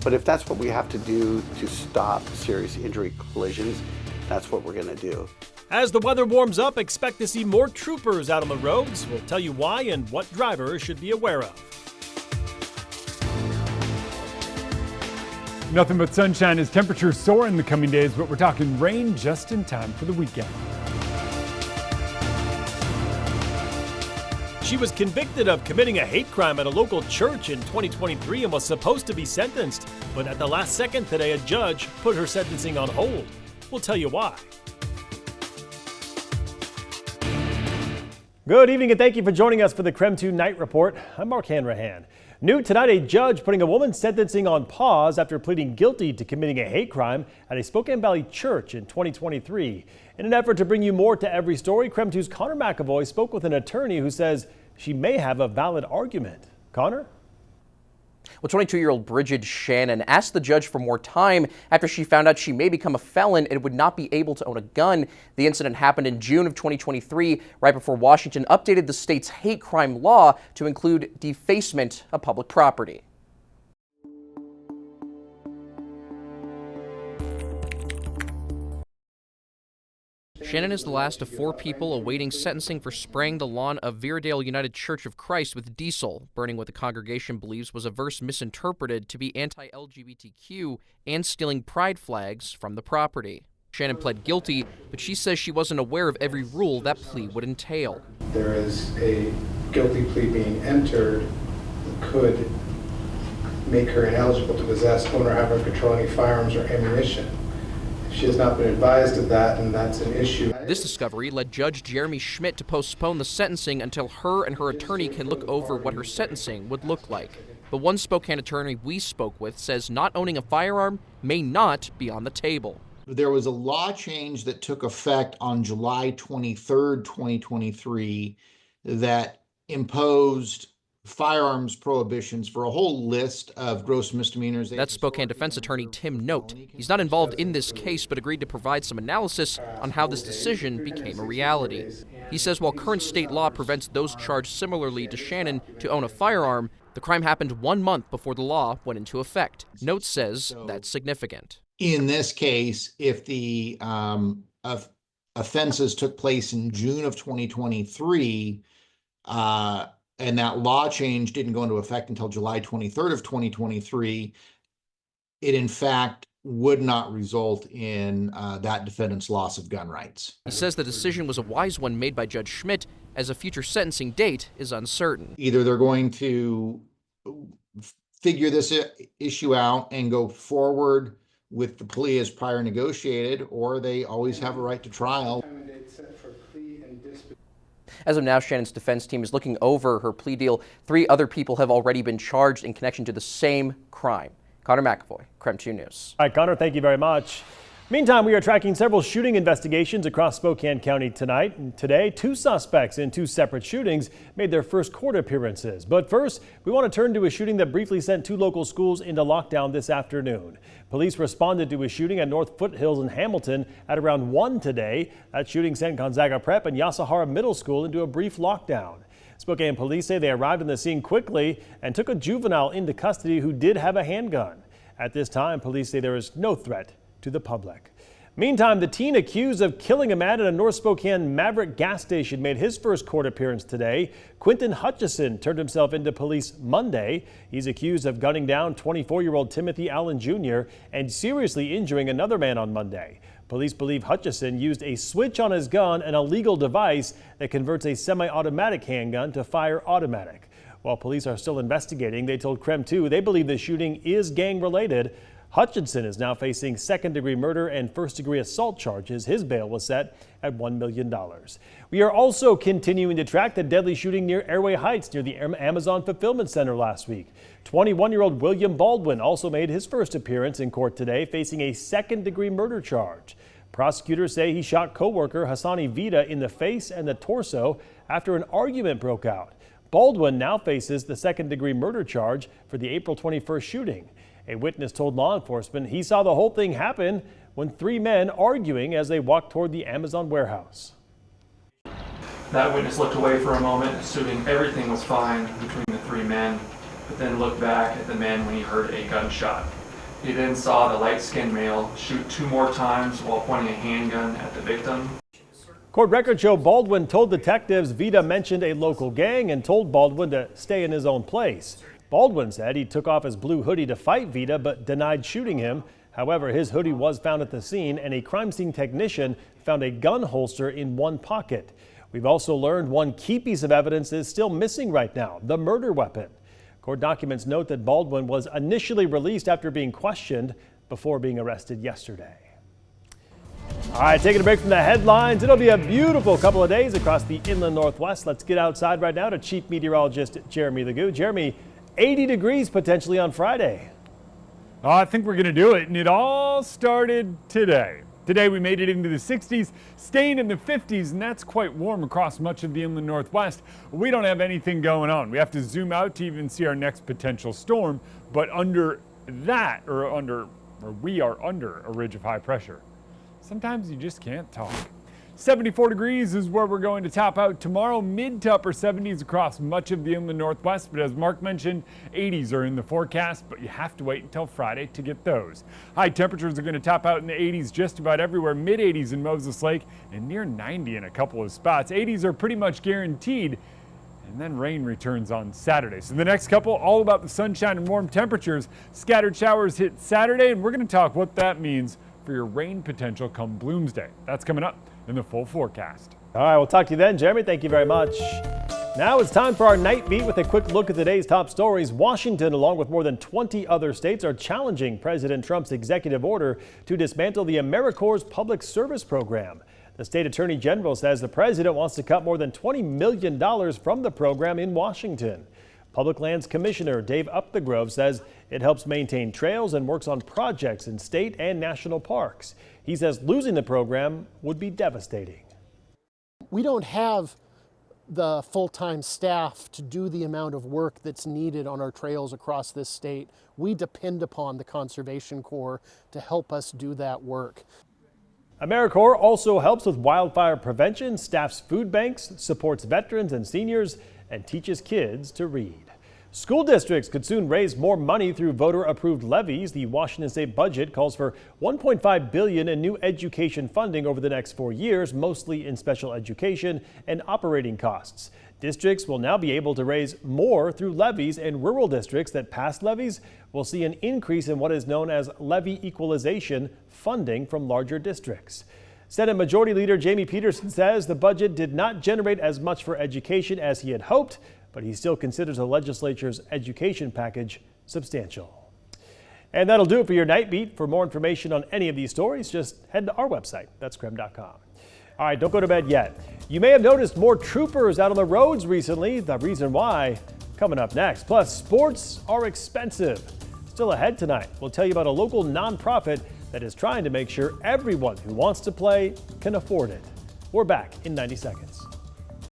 But if that's what we have to do to stop serious injury collisions, that's what we're going to do. As the weather warms up, expect to see more troopers out on the roads. We'll tell you why and what drivers should be aware of. Nothing but sunshine as temperatures soar in the coming days, but we're talking rain just in time for the weekend. She was convicted of committing a hate crime at a local church in 2023 and was supposed to be sentenced. But at the last second today, a judge put her sentencing on hold. We'll tell you why. Good evening and thank you for joining us for the KREM 2 Night Report. I'm Mark Hanrahan. New tonight, a judge putting a woman's sentencing on pause after pleading guilty to committing a hate crime at a Spokane Valley church in 2023. In an effort to bring you more to every story, KREM 2's Connor McAvoy spoke with an attorney who says she may have a valid argument. Connor? Well, 22-year-old Bridget Shannon asked the judge for more time after she found out she may become a felon and would not be able to own a gun. The incident happened in June of 2023, right before Washington updated the state's hate crime law to include defacement of public property. Shannon is the last of 4 people awaiting sentencing for spraying the lawn of Viradale United Church of Christ with diesel, burning what the congregation believes was a verse misinterpreted to be anti-LGBTQ, and stealing pride flags from the property. Shannon pled guilty, but she says she wasn't aware of every rule that plea would entail. There is a guilty plea being entered that could make her ineligible to possess, own, or have or control any firearms or ammunition. She has not been advised of that, and that's an issue. This discovery led Judge Jeremy Schmidt to postpone the sentencing until her and her attorney can look over what her sentencing would look like. But one Spokane attorney we spoke with says not owning a firearm may not be on the table. There was a law change that took effect on July 23rd, 2023, that imposed firearms prohibitions for a whole list of gross misdemeanors. That's Spokane defense attorney Tim Note. He's not involved in this case, but agreed to provide some analysis on how this decision became a reality. He says while current state law prevents those charged similarly to Shannon to own a firearm, the crime happened 1 month before the law went into effect. Note says that's significant. In this case, if the offenses took place in June of 2023, and that law change didn't go into effect until July 23rd of 2023, it in fact would not result in that defendant's loss of gun rights. He says the decision was a wise one made by Judge Schmidt, as a future sentencing date is uncertain. Either they're going to figure this issue out and go forward with the plea as prior negotiated, or they always have a right to trial. As of now, Shannon's defense team is looking over her plea deal. 3 other people have already been charged in connection to the same crime. Connor McAvoy, KREM 2 News. All right, Connor, thank you very much. Meantime, we are tracking several shooting investigations across Spokane County tonight. And today, 2 suspects in 2 separate shootings made their first court appearances. But first, we want to turn to a shooting that briefly sent 2 local schools into lockdown this afternoon. Police responded to a shooting at North Foothills in Hamilton at around 1 today. That shooting sent Gonzaga Prep and Yasahara Middle School into a brief lockdown. Spokane police say they arrived on the scene quickly and took a juvenile into custody who did have a handgun. At this time, police say there is no threat to the public. Meantime, the teen accused of killing a man at a North Spokane Maverick gas station made his first court appearance today. Quentin Hutchison turned himself into police Monday. He's accused of gunning down 24-year-old Timothy Allen Jr. and seriously injuring another man on Monday. Police believe Hutchison used a switch on his gun, an illegal device that converts a semi-automatic handgun to fire automatic. While police are still investigating, they told KREM 2 they believe the shooting is gang-related. Hutchinson is now facing second-degree murder and first-degree assault charges. His bail was set at $1 million. We are also continuing to track the deadly shooting near Airway Heights near the Amazon Fulfillment Center last week. 21-year-old William Baldwin also made his first appearance in court today, facing a second-degree murder charge. Prosecutors say he shot co-worker Hassani Vida in the face and the torso after an argument broke out. Baldwin now faces the second-degree murder charge for the April 21st shooting. A witness told law enforcement he saw the whole thing happen when 3 men arguing as they walked toward the Amazon warehouse. That witness looked away for a moment, assuming everything was fine between the 3 men, but then looked back at the man when he heard a gunshot. He then saw the light-skinned male shoot 2 more times while pointing a handgun at the victim. Court records show Baldwin told detectives Vida mentioned a local gang and told Baldwin to stay in his own place. Baldwin said he took off his blue hoodie to fight Vida but denied shooting him. However, his hoodie was found at the scene and a crime scene technician found a gun holster in one pocket. We've also learned one key piece of evidence is still missing right now, the murder weapon. Court documents note that Baldwin was initially released after being questioned before being arrested yesterday. All right, taking a break from the headlines. It'll be a beautiful couple of days across the inland Northwest. Let's get outside right now to Chief Meteorologist Jeremy Legoo. Jeremy, 80 degrees potentially on Friday. I think we're going to do it, and it all started today. Today we made it into the 60s, staying in the 50s, and that's quite warm across much of the inland Northwest. We don't have anything going on. We have to zoom out to even see our next potential storm, but we are under a ridge of high pressure. Sometimes you just can't talk. 74 degrees is where we're going to top out tomorrow, mid to upper 70s across much of the inland Northwest. But as Mark mentioned, 80s are in the forecast, but you have to wait until Friday to get those. High temperatures are going to top out in the 80s just about everywhere, mid 80s in Moses Lake and near 90 in a couple of spots. 80s are pretty much guaranteed. And then rain returns on Saturday. So the next couple, all about the sunshine and warm temperatures. Scattered showers hit Saturday, and we're going to talk what that means for your rain potential come Bloomsday. That's coming up in the full forecast. All right, we'll talk to you then, Jeremy. Thank you very much. Now it's time for our Night Beat with a quick look at today's top stories. Washington, along with more than 20 other states, are challenging President Trump's executive order to dismantle the Americorps public service program. The state attorney general says the president wants to cut more than $20 million from the program in Washington. Public Lands Commissioner Dave Upthegrove says it helps maintain trails and works on projects in state and national parks. He says losing the program would be devastating. We don't have the full-time staff to do the amount of work that's needed on our trails across this state. We depend upon the Conservation Corps to help us do that work. Americorps also helps with wildfire prevention, staffs food banks, supports veterans and seniors, and teaches kids to read. School districts could soon raise more money through voter-approved levies. The Washington state budget calls for $1.5 billion in new education funding over the next 4 years, mostly in special education and operating costs. Districts will now be able to raise more through levies, and rural districts that pass levies will see an increase in what is known as levy equalization funding from larger districts. Senate Majority Leader Jamie Peterson says the budget did not generate as much for education as he had hoped, but he still considers the legislature's education package substantial. And that'll do it for your Night Beat. For more information on any of these stories, just head to our website. That's KREM.com. All right, don't go to bed yet. You may have noticed more troopers out on the roads recently. The reason why, coming up next. Plus, sports are expensive. Still ahead tonight, we'll tell you about a local nonprofit that is trying to make sure everyone who wants to play can afford it. We're back in 90 seconds.